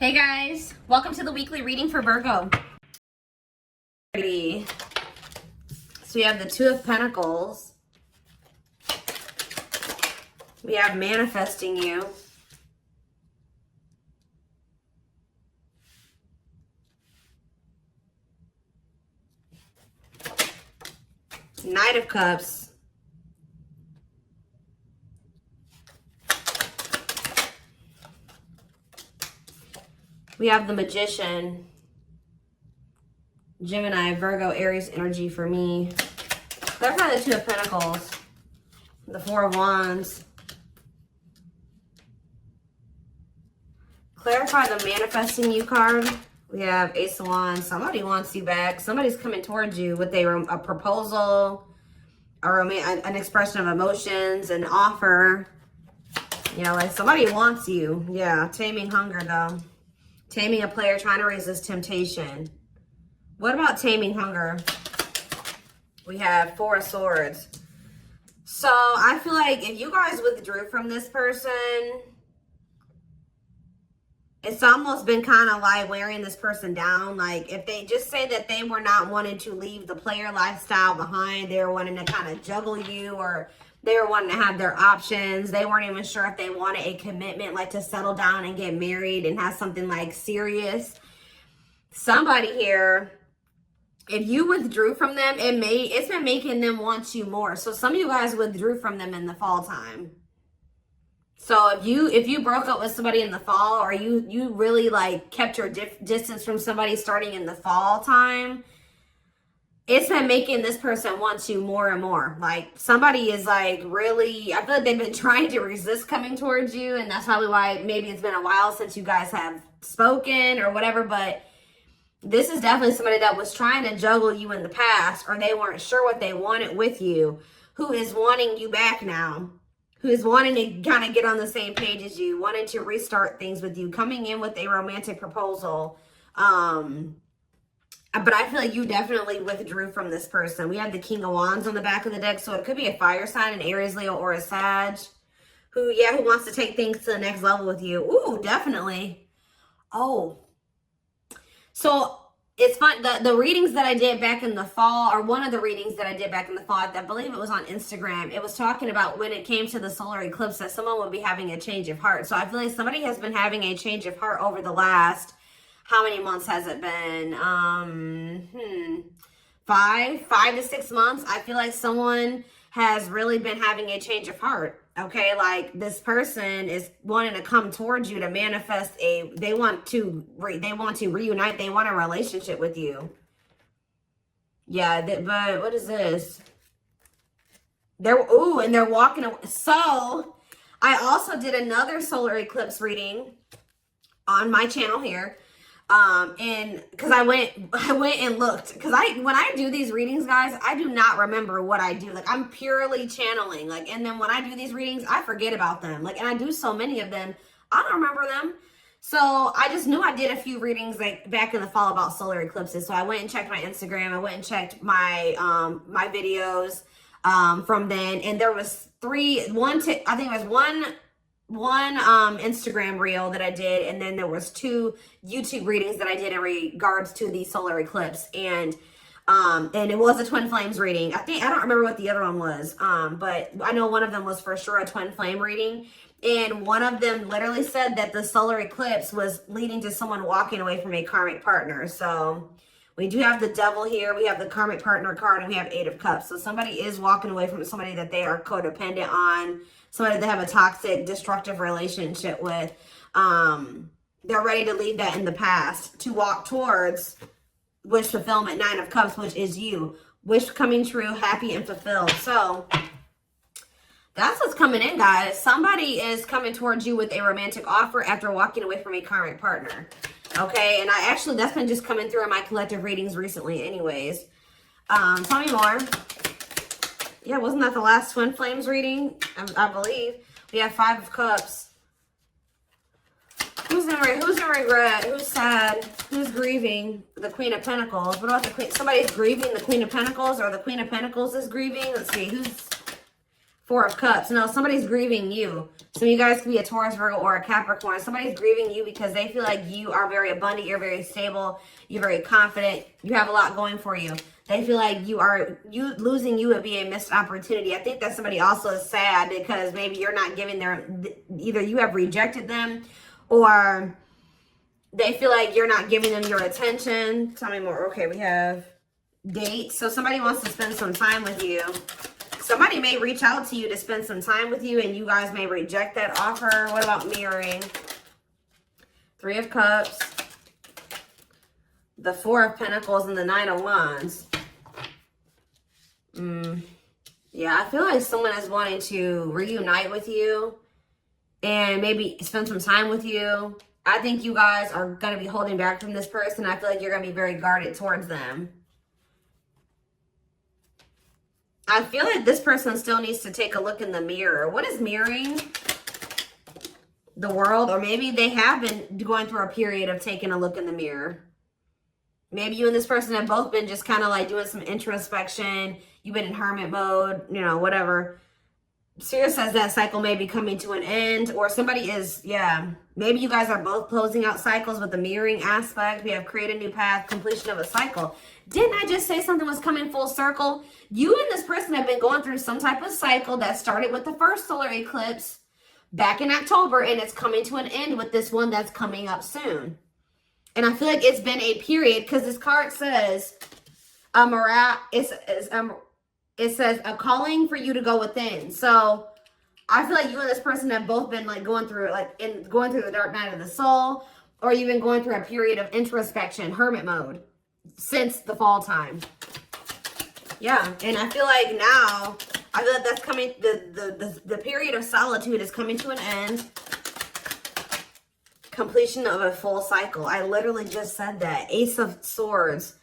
Hey guys, welcome to the weekly reading for Virgo. So we have the Two of Pentacles. We have manifesting you. Knight of Cups. We have the Magician. Gemini, Virgo, Aries energy for me. Clarify the Two of Pentacles. The Four of Wands. Clarify the manifesting you card. We have Ace of Wands. Somebody wants you back. Somebody's coming towards you with a proposal, an expression of emotions, an offer. You know, like somebody wants you. Yeah, taming hunger though. Taming a player trying to resist temptation. What about taming hunger? We have Four of Swords. So I feel like if you guys withdrew from this person, it's almost been kind of like wearing this person down. Like if they just say that they were not wanting to leave the player lifestyle behind, they were wanting to kind of juggle you, or they were wanting to have their options. They weren't even sure if they wanted a commitment, like to settle down and get married and have something like serious. Somebody here, if you withdrew from them, it's been making them want you more. So some of you guys withdrew from them in the fall time. So if you broke up with somebody in the fall, or you really like kept your distance from somebody starting in the fall time, it's been making this person want you more and more. Like somebody is like really, I feel like they've been trying to resist coming towards you, and that's probably why maybe it's been a while since you guys have spoken or whatever. But this is definitely somebody that was trying to juggle you in the past, or they weren't sure what they wanted with you, who is wanting you back now, who is wanting to kind of get on the same page as you, wanting to restart things with you, coming in with a romantic proposal. But I feel like you definitely withdrew from this person. We have the King of Wands on the back of the deck, so it could be a fire sign, an Aries, Leo, or a Sag, who wants to take things to the next level with you. Ooh, definitely. Oh. So it's fun. The readings that I did back in the fall, or one of the readings that I did back in the fall, I believe it was on Instagram, it was talking about when it came to the solar eclipse that someone would be having a change of heart. So I feel like somebody has been having a change of heart over the last, how many months has it been? 5 to 6 months. I feel like someone has really been having a change of heart. Okay, like this person is wanting to come towards you to manifest they want to reunite. They want a relationship with you. Yeah, but what is this? And they're walking away. So I also did another solar eclipse reading on my channel here. And because I went and looked, because when I do these readings, guys, I do not remember what I do. Like I'm purely channeling, like, and then when I do these readings, I forget about them. Like, and I do so many of them, I don't remember them. So I just knew I did a few readings like back in the fall about solar eclipses. So I went and checked my Instagram. I went and checked my, my videos, from then. And there was I think it was one Instagram reel that I did, and then there was 2 YouTube readings that I did in regards to the solar eclipse, and it was a twin flames reading. I don't remember what the other one was, but I know one of them was for sure a twin flame reading, and one of them literally said that the solar eclipse was leading to someone walking away from a karmic partner. So we do have the Devil here, we have the karmic partner card, and we have 8 of Cups. So somebody is walking away from somebody that they are codependent on, somebody they have a toxic, destructive relationship with. They're ready to leave that in the past to walk towards wish fulfillment, 9 of Cups, which is you. Wish coming true, happy and fulfilled. So that's what's coming in, guys. Somebody is coming towards you with a romantic offer after walking away from a karmic partner. Okay, and that's been just coming through in my collective readings recently anyways. Tell me more. Yeah, wasn't that the last twin flames reading? I believe. We have 5 of Cups. Who's in regret? Who's sad? Who's grieving? The Queen of Pentacles. What about the Queen? Somebody's grieving the Queen of Pentacles, or the Queen of Pentacles is grieving. Let's see. Who's Four of Cups. No, somebody's grieving you. So you guys could be a Taurus, Virgo, or a Capricorn. Somebody's grieving you because they feel like you are very abundant, you're very stable, you're very confident, you have a lot going for you. They feel like losing you would be a missed opportunity. I think that somebody also is sad because maybe you're not giving either you have rejected them or they feel like you're not giving them your attention. Tell me more. Okay, we have dates. So somebody wants to spend some time with you. Somebody may reach out to you to spend some time with you and you guys may reject that offer. What about mirroring? Three of Cups, the Four of Pentacles, and the Nine of Wands. Yeah, I feel like someone is wanting to reunite with you and maybe spend some time with you. I think you guys are going to be holding back from this person. I feel like you're going to be very guarded towards them. I feel like this person still needs to take a look in the mirror. What is mirroring? The World. Or maybe they have been going through a period of taking a look in the mirror. Maybe you and this person have both been just kind of like doing some introspection. You've been in hermit mode, you know, whatever. Spirit says that cycle may be coming to an end. Or somebody is, yeah. Maybe you guys are both closing out cycles with the mirroring aspect. We have create a new path, completion of a cycle. Didn't I just say something was coming full circle? You and this person have been going through some type of cycle that started with the first solar eclipse back in October, and it's coming to an end with this one that's coming up soon. And I feel like it's been a period because this card says it says a calling for you to go within. So I feel like you and this person have both been like going through the dark night of the soul, or you've been going through a period of introspection, hermit mode, since the fall time. Yeah, and I feel like now, I feel like that's coming, the period of solitude is coming to an end. Completion of a full cycle. I literally just said that. Ace of Swords.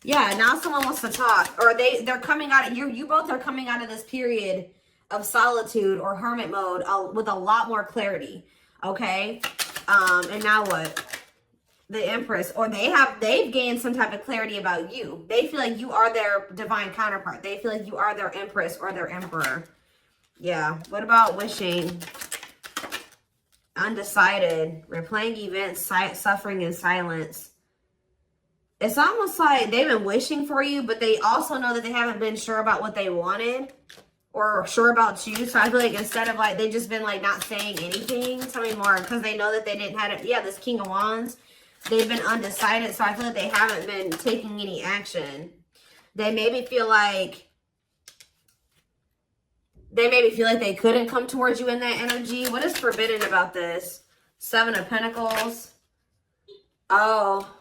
Yeah, now someone wants to talk, or they're coming out, you both are coming out of this period of solitude or hermit mode with a lot more clarity, okay? And now what? The Empress, or they've gained some type of clarity about you. They feel like you are their divine counterpart. They feel like you are their Empress or their Emperor. Yeah. What about wishing? Undecided. Replaying events, suffering in silence. It's almost like they've been wishing for you, but they also know that they haven't been sure about what they wanted or sure about you. So I feel like instead of like, they've just been like not saying anything. Tell me more, because they know that they didn't have it. Yeah, this King of Wands. They've been undecided, so I feel like they haven't been taking any action. They maybe feel like they couldn't come towards you in that energy. What is forbidden about this? Seven of Pentacles. Oh.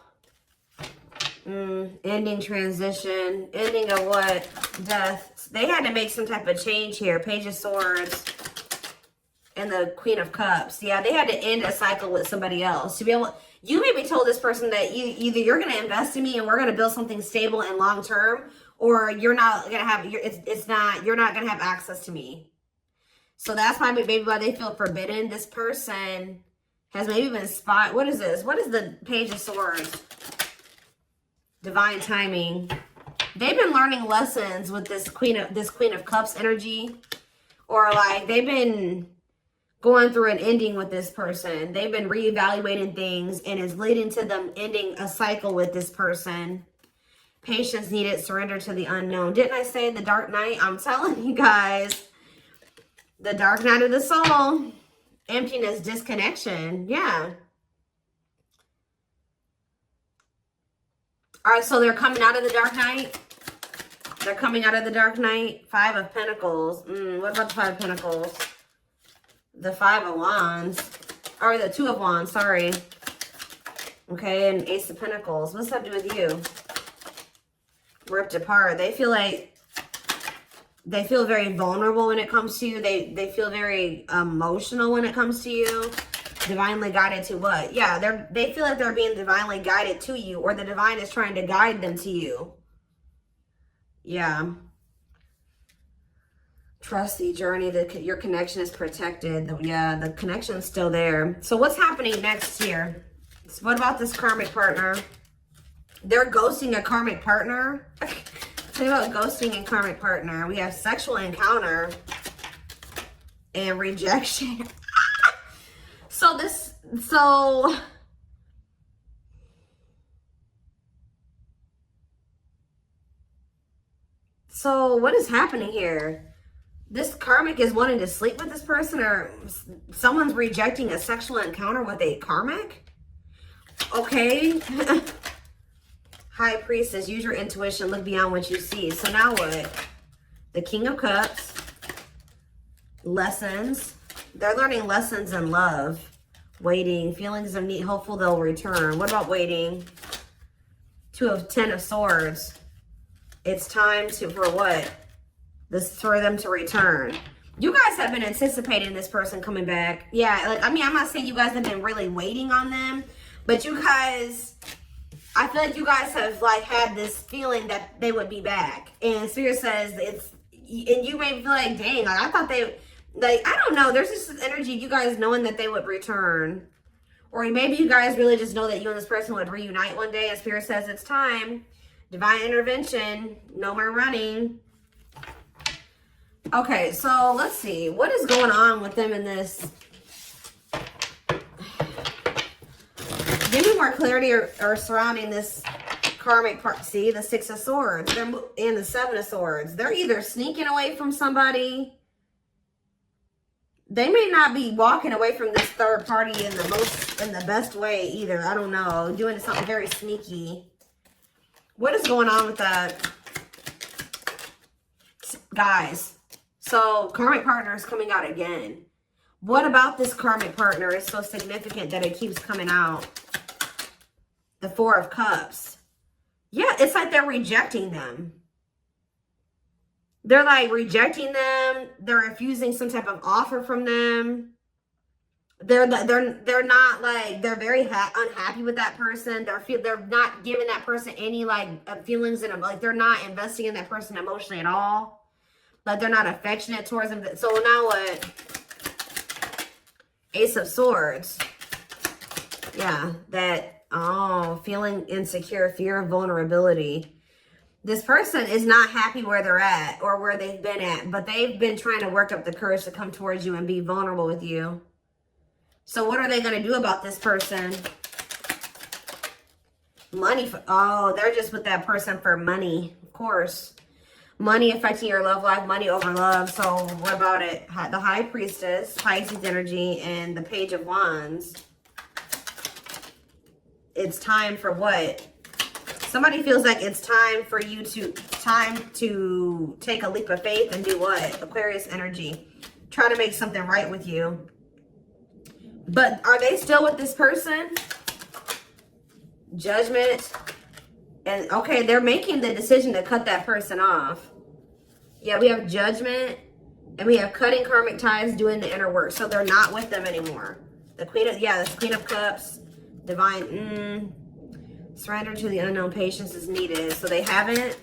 Ending, transition. Ending of what? Death. They had to make some type of change here. Page of Swords. And the Queen of Cups. Yeah, they had to end a cycle with somebody else. To be able, you maybe told this person that either you're going to invest in me and we're going to build something stable and long term, or you're not going to have, you're not going to have access to me. So that's maybe why they feel forbidden. This person has maybe been what is this? What is the Page of Swords? Divine timing. They've been learning lessons with this Queen of Cups energy, or like they've been going through an ending with this person. They've been reevaluating things and it's leading to them ending a cycle with this person. Patience needed, surrender to the unknown. Didn't I say the dark night? I'm telling you guys. The dark night of the soul. Emptiness, disconnection. Yeah. All right, so they're coming out of the dark night. They're coming out of the dark night. Five of Pentacles. What about the Five of Pentacles? The Five of Wands. Or the Two of Wands, sorry. Okay, and Ace of Pentacles. What's that do with you? Ripped apart. They feel very vulnerable when it comes to you. They feel very emotional when it comes to you. Divinely guided to what? Yeah, they feel like they're being divinely guided to you, or the divine is trying to guide them to you. Yeah. Trust the journey. Your connection is protected. Yeah, the connection's still there. So what's happening next here? So what about this karmic partner? They're ghosting a karmic partner. Tell me about ghosting and karmic partner. We have sexual encounter. and rejection. So what is happening here? This karmic is wanting to sleep with this person, or someone's rejecting a sexual encounter with a karmic? Okay. High Priestess, use your intuition, look beyond what you see. So now what? The King of Cups. Lessons. They're learning lessons in love. Waiting. Feelings of need. Hopeful they'll return. What about waiting? Ten of Swords. It's time for what? For them to return. You guys have been anticipating this person coming back. Yeah, like, I mean, I'm not saying you guys have been really waiting on them, but you guys, I feel like you guys have like had this feeling that they would be back. And Spirit says and you may feel like, dang, like I thought they, like, I don't know. There's just this energy, you guys knowing that they would return. Or maybe you guys really just know that you and this person would reunite one day. And Spirit says it's time. Divine intervention. No more running. Okay, so let's see. What is going on with them in this? Give me more clarity or surrounding this karmic part. See, the Six of Swords and the Seven of Swords. They're either sneaking away from somebody. They may not be walking away from this third party in the best way either. I don't know. Doing something very sneaky. What is going on with that? Guys. So, karmic partner is coming out again. What about this karmic partner is so significant that it keeps coming out? The Four of Cups. Yeah, it's like they're rejecting them. They're like rejecting them. They're refusing some type of offer from them. They're not like, they're very unhappy with that person. They're not giving that person any like feelings in them. Like they're not investing in that person emotionally at all. Like they're not affectionate towards them. So now what? Ace of Swords. Yeah, that, feeling insecure, fear of vulnerability. This person is not happy where they're at or where they've been at, but they've been trying to work up the courage to come towards you and be vulnerable with you. So what are they going to do about this person? Money. They're just with that person for money, of course. Money affecting your love life, money over love. So what about it? The High Priestess, Pisces energy, and the Page of Wands. It's time for what? Somebody feels like it's time for you to take a leap of faith and do what? Aquarius energy. Try to make something right with you. But are they still with this person? Judgment. And okay, they're making the decision to cut that person off. Yeah, we have Judgment. And we have cutting karmic ties, doing the inner work. So they're not with them anymore. The Queen of Cups. Divine. Surrender to the unknown, patience is needed. So they haven't.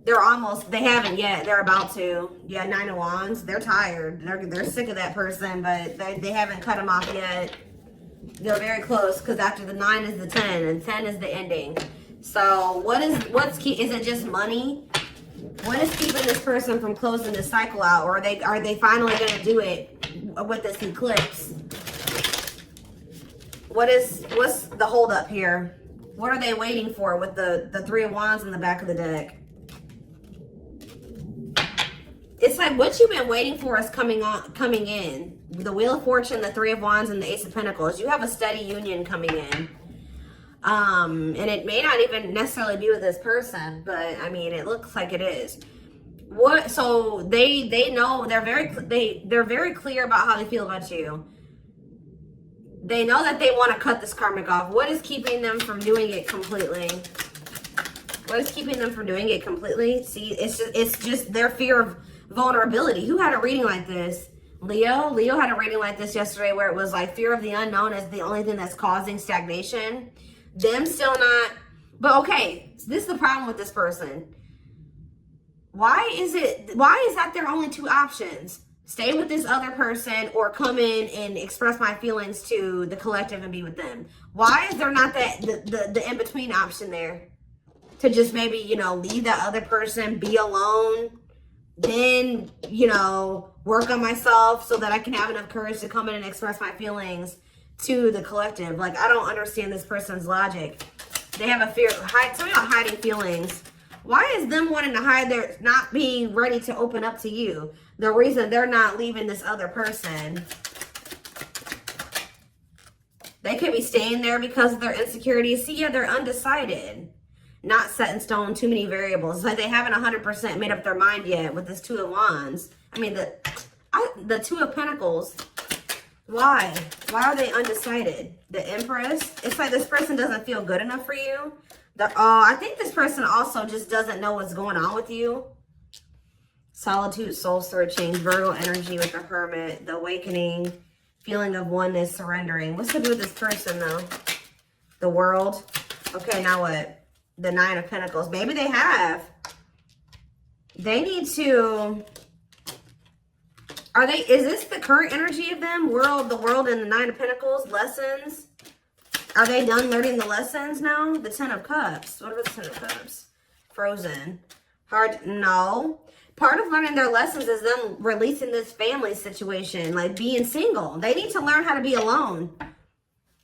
They haven't yet. They're about to. Yeah, Nine of Wands. They're tired. They're sick of that person, but they haven't cut them off yet. They're very close because after the 9 is the 10 and 10 is the ending. So is it just money? What is keeping this person from closing this cycle out? Or are they finally going to do it with this eclipse? What's the holdup here? What are they waiting for with the Three of Wands in the back of the deck? It's like what you've been waiting for is coming in. The Wheel of Fortune, the Three of Wands, and the Ace of Pentacles. You have a steady union coming in. And it may not even necessarily be with this person, but I mean, it looks like it is. So they know, they're very clear about how they feel about you. They know that they want to cut this karmic off. What is keeping them from doing it completely? What is keeping them from doing it completely? See, it's just their fear of vulnerability. Who had a reading like this? Leo had a reading like this yesterday where it was like fear of the unknown is the only thing that's causing stagnation. Them still not. But okay, so this is the problem with this person. Why is that their only two options? Stay with this other person or come in and express my feelings to the collective and be with them. Why is there not the in-between option there? To just maybe, leave that other person, be alone, then, you know, work on myself so that I can have enough courage to come in and express my feelings to the collective. Like, I don't understand this person's logic. They have a fear, something about hiding feelings. Why is them wanting to hide their, not being ready to open up to you? The reason they're not leaving this other person. They could be staying there because of their insecurities. See, yeah, they're undecided. Not set in stone, too many variables. It's like they haven't 100% made up their mind yet with this Two of Wands. I mean, the Two of Pentacles. Why? Why are they undecided? The Empress. It's like this person doesn't feel good enough for you. I think this person also just doesn't know what's going on with you. Solitude, soul searching, Virgo energy with the Hermit, the Awakening, feeling of oneness, surrendering. What's to do with this person, though? The World. Okay, now what? The Nine of Pentacles. Maybe they have. They need to... is this the current energy of them? The World and the Nine of Pentacles, lessons. Are they done learning the lessons now? The Ten of Cups. What about the Ten of Cups? Frozen. Hard, no. Part of learning their lessons is them releasing this family situation, like being single. They need to learn how to be alone.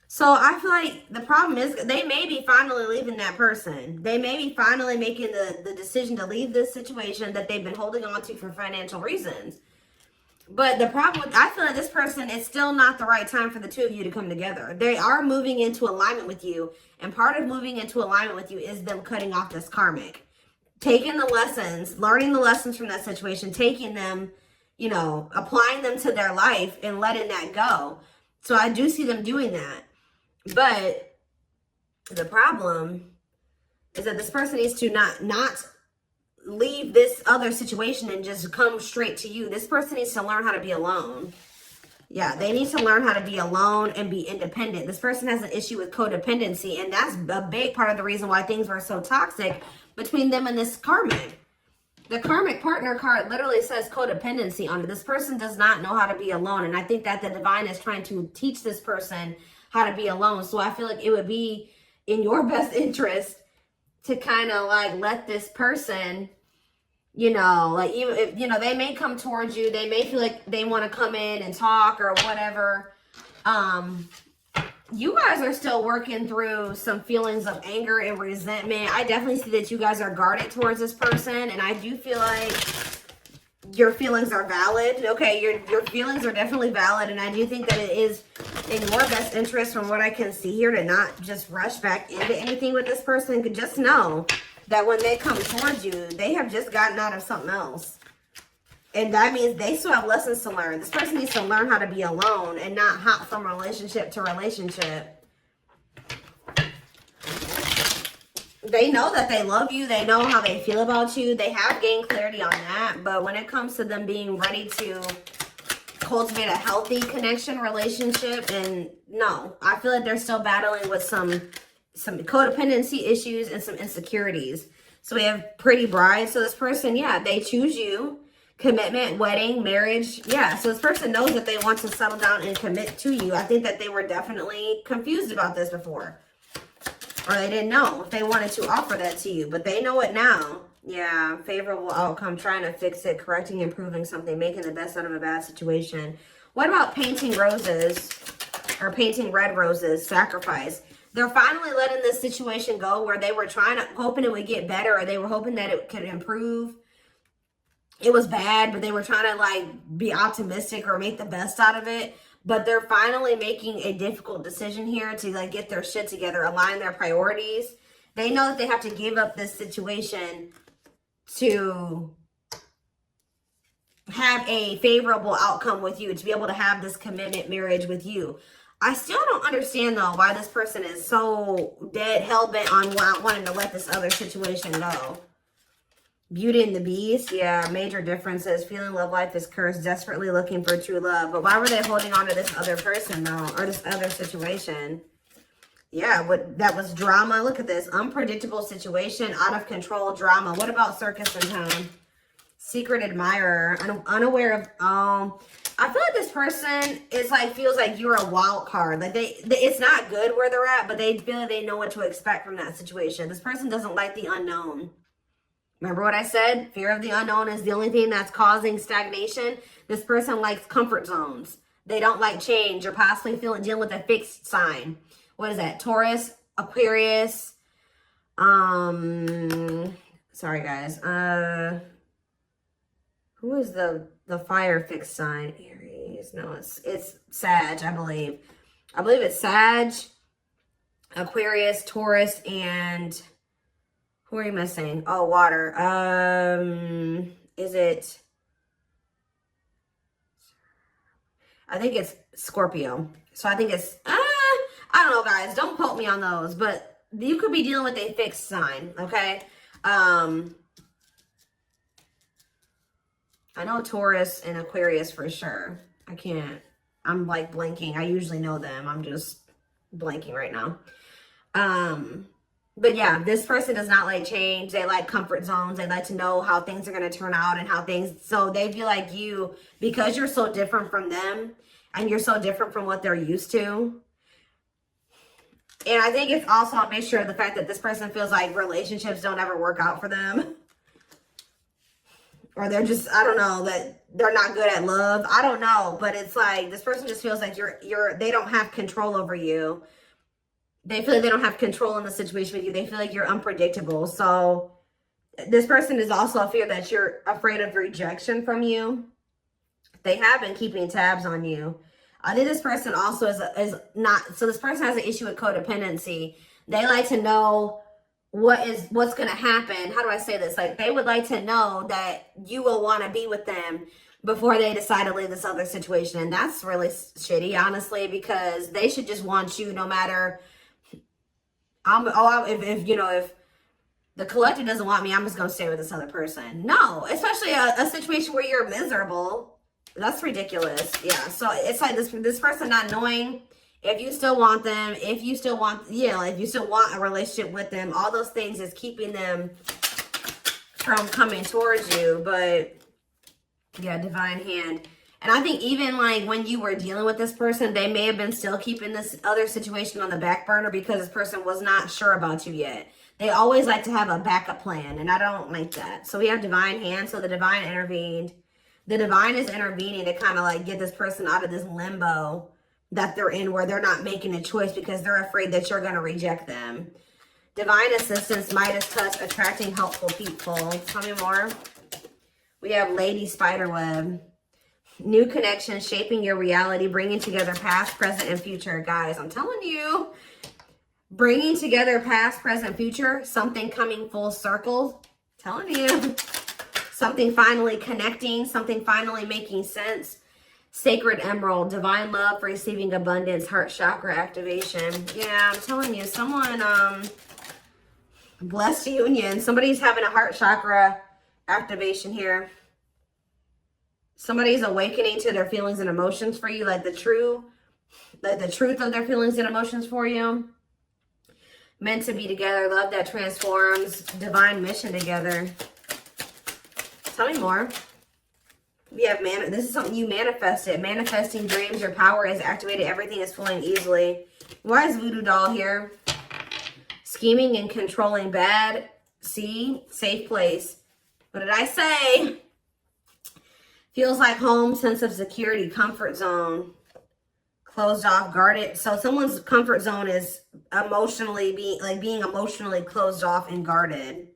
So I feel like the problem is they may be finally leaving that person. They may be finally making the decision to leave this situation that they've been holding on to for financial reasons. But the problem with, I feel like this person, is still not the right time for the two of you to come together. They are moving into alignment with you. And part of moving into alignment with you is them cutting off this karmic. Taking the lessons, learning the lessons from that situation, taking them, you know, applying them to their life and letting that go. So I do see them doing that. But the problem is that this person needs to not leave this other situation and just come straight to you. This person needs to learn how to be alone. Yeah, they need to learn how to be alone and be independent. This person has an issue with codependency, and that's a big part of the reason why things were so toxic between them and this karmic. The karmic partner card literally says codependency on it. This person does not know how to be alone, and I think that the divine is trying to teach this person how to be alone. So I feel like it would be in your best interest to kind of like let this person, you know, like, even if, you know, they may come towards you, they may feel like they want to come in and talk or whatever. You guys are still working through some feelings of anger and resentment. I definitely see that you guys are guarded towards this person, and I do feel like your feelings are valid. Okay, your feelings are definitely valid, and I do think that it is in your best interest, from what I can see here, to not just rush back into anything with this person. Could just know that when they come towards you, they have just gotten out of something else. And that means they still have lessons to learn. This person needs to learn how to be alone and not hop from relationship to relationship. They know that they love you. They know how they feel about you. They have gained clarity on that. But when it comes to them being ready to cultivate a healthy connection, relationship, and no, I feel like they're still battling with some codependency issues and some insecurities. So we have Pretty Bride. So this person, yeah, they choose you. Commitment, wedding, marriage. Yeah, so this person knows that they want to settle down and commit to you. I think that they were definitely confused about this before. Or they didn't know if they wanted to offer that to you. But they know it now. Yeah, favorable outcome, trying to fix it, correcting, improving something, making the best out of a bad situation. What about painting roses? Or painting red roses, sacrifice. They're finally letting this situation go where they were hoping it would get better, or they were hoping that it could improve. It was bad, but they were trying to like be optimistic or make the best out of it. But they're finally making a difficult decision here to like get their shit together, align their priorities. They know that they have to give up this situation to have a favorable outcome with you, to be able to have this commitment marriage with you. I still don't understand though why this person is so dead hell-bent on wanting to let this other situation go. Beauty and the Beast, yeah, major differences. Feeling love life is cursed, desperately looking for true love. But why were they holding on to this other person though, or this other situation? Yeah, that was drama. Look at this, unpredictable situation, out of control drama. What about circus in town? Secret admirer, unaware of. I feel like this person is like feels like you're a wild card. Like it's not good where they're at, but they feel like they know what to expect from that situation. This person doesn't like the unknown. Remember what I said? Fear of the unknown is the only thing that's causing stagnation. This person likes comfort zones. They don't like change. You're possibly dealing with a fixed sign. What is that? Taurus, Aquarius. Sorry guys. Who is the fire fixed sign? Aries. No, it's Sag, I believe. I believe it's Sag, Aquarius, Taurus, and who are you missing? Oh, water. Is it? I think it's Scorpio. So I think it's, I don't know, guys. Don't quote me on those, but you could be dealing with a fixed sign, okay? I know Taurus and Aquarius for sure. I'm like blanking. I usually know them. I'm just blanking right now. But yeah, this person does not like change. They like comfort zones. They like to know how things are going to turn out and how things, so they feel like you, because you're so different from them and you're so different from what they're used to. And I think it's also a mixture of the fact that this person feels like relationships don't ever work out for them. Or they're just, I don't know, that they're not good at love. I don't know, but it's like this person just feels like they don't have control over you. They feel like they don't have control in the situation with you. They feel like you're unpredictable. So this person is also a fear that you're afraid of rejection from you. They have been keeping tabs on you. I think this person also is not, so this person has an issue with codependency. They like to know what's going to happen. How do I say this? Like, they would like to know that you will want to be with them before they decide to leave this other situation. And that's really shitty, honestly, because they should just want you no matter. If the collective doesn't want me, I'm just going to stay with this other person. No, especially a situation where you're miserable. That's ridiculous. Yeah. So it's like this person not knowing if you still want them, if you still want a relationship with them, all those things is keeping them from coming towards you. But yeah, divine hand. And I think even like when you were dealing with this person, they may have been still keeping this other situation on the back burner because this person was not sure about you yet. They always like to have a backup plan, and I don't like that. So we have divine hand. So the divine intervened. The divine is intervening to kind of like get this person out of this limbo that they're in, where they're not making a choice because they're afraid that you're going to reject them. Divine assistance, Midas touch, attracting helpful people. Tell me more. We have Lady Spiderweb. New connection, shaping your reality, bringing together past, present, and future. Guys, I'm telling you, bringing together past, present, future, something coming full circle. Telling you, something finally connecting, something finally making sense. Sacred Emerald, divine love, receiving abundance, heart chakra activation. Yeah, I'm telling you, someone, blessed union. Somebody's having a heart chakra activation here. Somebody's awakening to their feelings and emotions for you, like the truth of their feelings and emotions for you. Meant to be together, love that transforms, divine mission together. Tell me more. We have this is something you manifested. Manifesting dreams, your power is activated, everything is flowing easily. Why is Voodoo Doll here? Scheming and controlling bad. See, safe place. What did I say? Feels like home, sense of security, comfort zone, closed off, guarded. So someone's comfort zone is being emotionally closed off and guarded.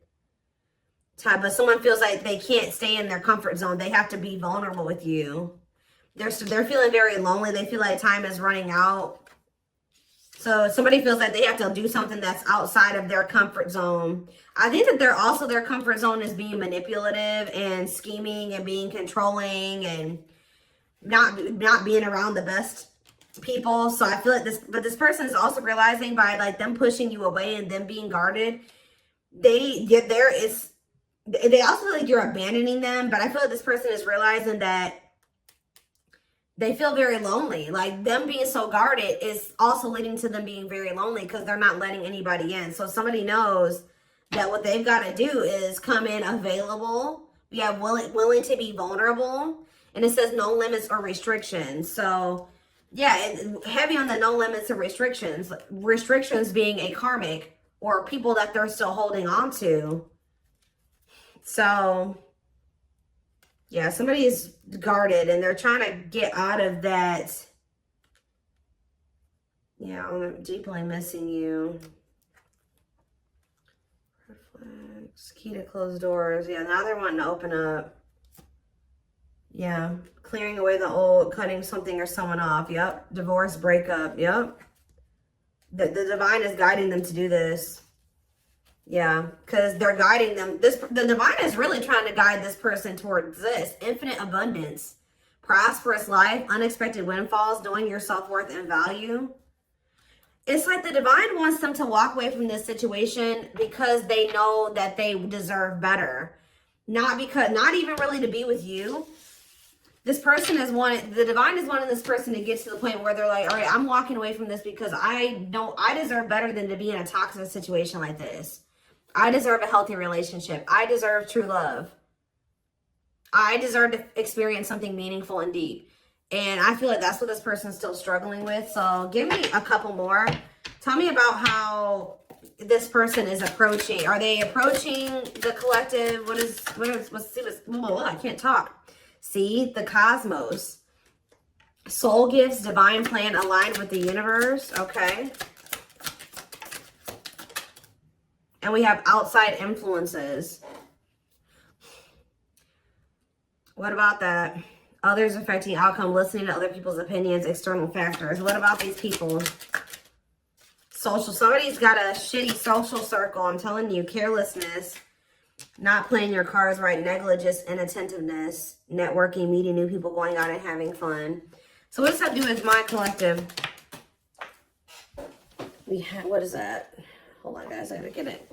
But someone feels like they can't stay in their comfort zone. They have to be vulnerable with you. They're feeling very lonely. They feel like time is running out. So somebody feels like they have to do something that's outside of their comfort zone. I think that their comfort zone is being manipulative and scheming and being controlling and not being around the best people. So I feel like this person is also realizing by like them pushing you away and them being guarded, they also feel like you're abandoning them. But I feel like this person is realizing that they feel very lonely. Like them being so guarded is also leading to them being very lonely because they're not letting anybody in. So somebody knows that what they've got to do is come in available. We have willing to be vulnerable. And it says no limits or restrictions. So yeah, heavy on the no limits or restrictions. Restrictions being a karmic or people that they're still holding on to. So, yeah, somebody is guarded and they're trying to get out of that. Yeah, I'm deeply missing you. Reflex, key to closed doors. Yeah, now they're wanting to open up. Yeah, clearing away the old, cutting something or someone off. Yep, divorce, breakup. Yep. The divine is guiding them to do this. Yeah, because they're guiding them. The divine is really trying to guide this person towards this. Infinite abundance, prosperous life, unexpected windfalls, knowing your self-worth and value. It's like the divine wants them to walk away from this situation because they know that they deserve better. Not even really to be with you. This person the divine is wanting this person to get to the point where they're like, all right, I'm walking away from this because I deserve better than to be in a toxic situation like this. I deserve a healthy relationship. I deserve true love. I deserve to experience something meaningful and deep. And I feel like that's what this person's still struggling with. So give me a couple more. Tell me about how this person is approaching. Are they approaching the collective? I can't talk. See, the cosmos. Soul gifts, divine plan aligned with the universe. Okay. And we have outside influences. What about that? Others affecting outcome, listening to other people's opinions, external factors. What about these people? Social. Somebody's got a shitty social circle. I'm telling you, carelessness. Not playing your cards right, negligence, inattentiveness, networking, meeting new people, going out and having fun. So what does that do with my collective? What is that? Hold on, guys, I gotta get it.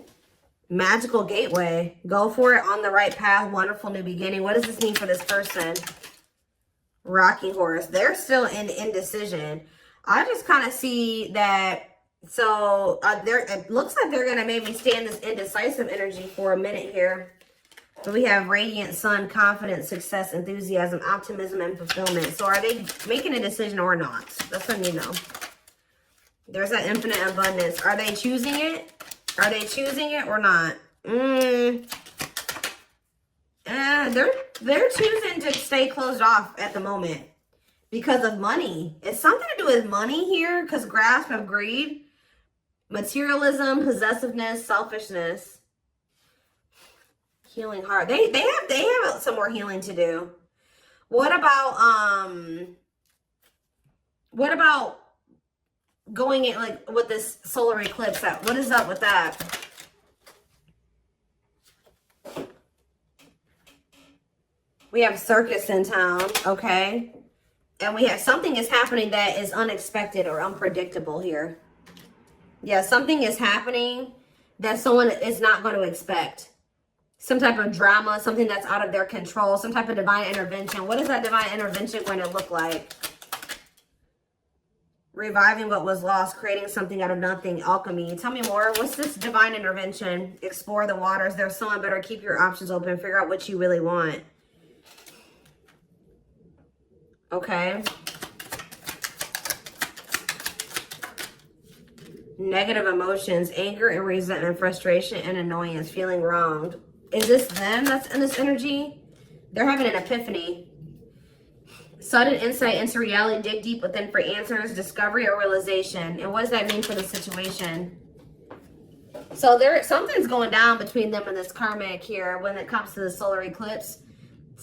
Magical gateway. Go for it, on the right path, wonderful new beginning. What does this mean for this person? Rocking horse. They're still in indecision. I just kind of see that. So it looks like they're going to maybe stay in this indecisive energy for a minute here. But we have radiant sun, confidence, success, enthusiasm, optimism, and fulfillment. So are they making a decision or not? That's what I need to know. There's that infinite abundance. Are they choosing it? Are they choosing it or not? They're choosing to stay closed off at the moment because of money. It's something to do with money here, because grasp of greed. Materialism, possessiveness, selfishness, healing heart. They have some more healing to do. What about going in like with this solar eclipse? What is up with that? We have circus in town, okay? And we have something is happening that is unexpected or unpredictable here. Yeah, something is happening that someone is not going to expect. Some type of drama, something that's out of their control, some type of divine intervention. What is that divine intervention going to look like? Reviving what was lost, creating something out of nothing, alchemy. Tell me more. What's this divine intervention? Explore the waters. There's someone better. Keep your options open. Figure out what you really want. Okay. Negative emotions, anger and resentment, frustration and annoyance, feeling wronged. Is this them that's in this energy? They're having an epiphany. Sudden insight into reality, dig deep within for answers, discovery or realization. And what does that mean for the situation? So something's going down between them and this karmic here when it comes to the solar eclipse.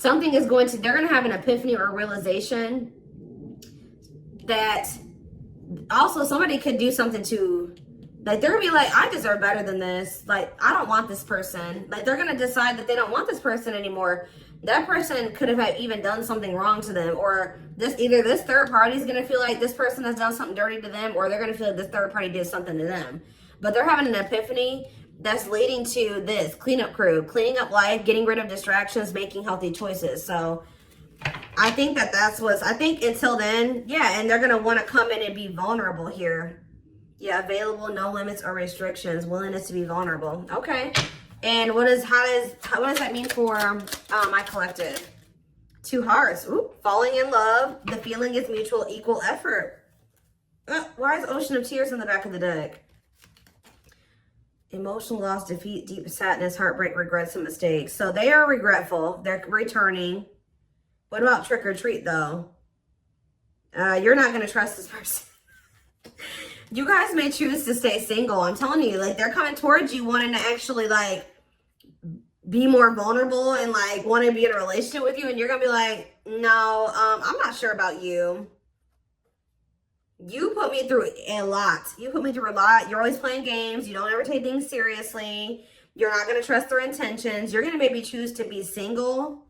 They're going to have an epiphany or realization that also somebody could do something to, like, they're gonna be like, I deserve better than this. Like, I don't want this person. Like, they're gonna decide that they don't want this person anymore. That person could have even done something wrong to them, or either this third party is gonna feel like this person has done something dirty to them, or they're gonna feel like this third party did something to them. But they're having an epiphany that's leading to this cleanup crew, cleaning up life, getting rid of distractions, making healthy choices. So I think I think until then, yeah, and they're going to want to come in and be vulnerable here. Yeah, available, no limits or restrictions, willingness to be vulnerable. Okay. And what does that mean for my collective? 2 hearts. Ooh, falling in love. The feeling is mutual, equal effort. Why is Ocean of Tears in the back of the deck? Emotional loss, defeat, deep sadness, heartbreak, regrets, and mistakes. So they are regretful. They're returning. What about trick or treat, though? You're not going to trust this person. You guys may choose to stay single. I'm telling you, like, they're coming towards you wanting to actually, like, be more vulnerable and, like, want to be in a relationship with you. And you're going to be like, no, I'm not sure about you. You put me through a lot. You put me through a lot. You're always playing games. You don't ever take things seriously. You're not going to trust their intentions. You're going to maybe choose to be single.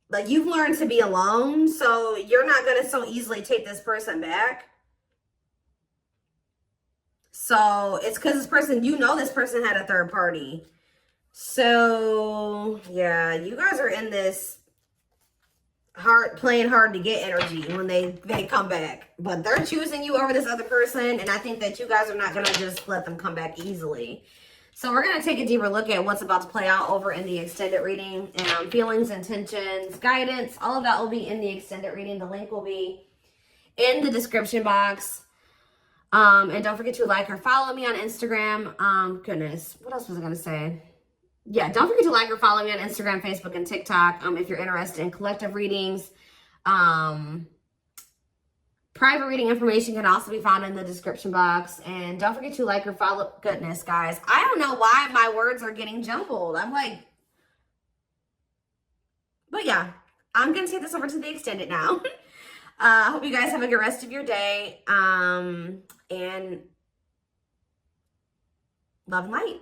Like, you've learned to be alone. So you're not going to so easily take this person back. So it's because this person, you know, this person had a third party. So yeah, you guys are in this playing hard to get energy when they come back, but they're choosing you over this other person, and I think that you guys are not going to just let them come back easily. So we're going to take a deeper look at what's about to play out over in the extended reading, and feelings, intentions, guidance, all of that will be in the extended reading. The link will be in the description box. And don't forget to like or follow me on Instagram. Goodness, what else was I going to say? Yeah, don't forget to like or follow me on Instagram, Facebook, and TikTok if you're interested in collective readings. Private reading information can also be found in the description box. And don't forget to like or follow. Goodness, guys. I don't know why my words are getting jumbled. I'm like... But yeah, I'm going to take this over to the extended now. I hope you guys have a good rest of your day. And love and light.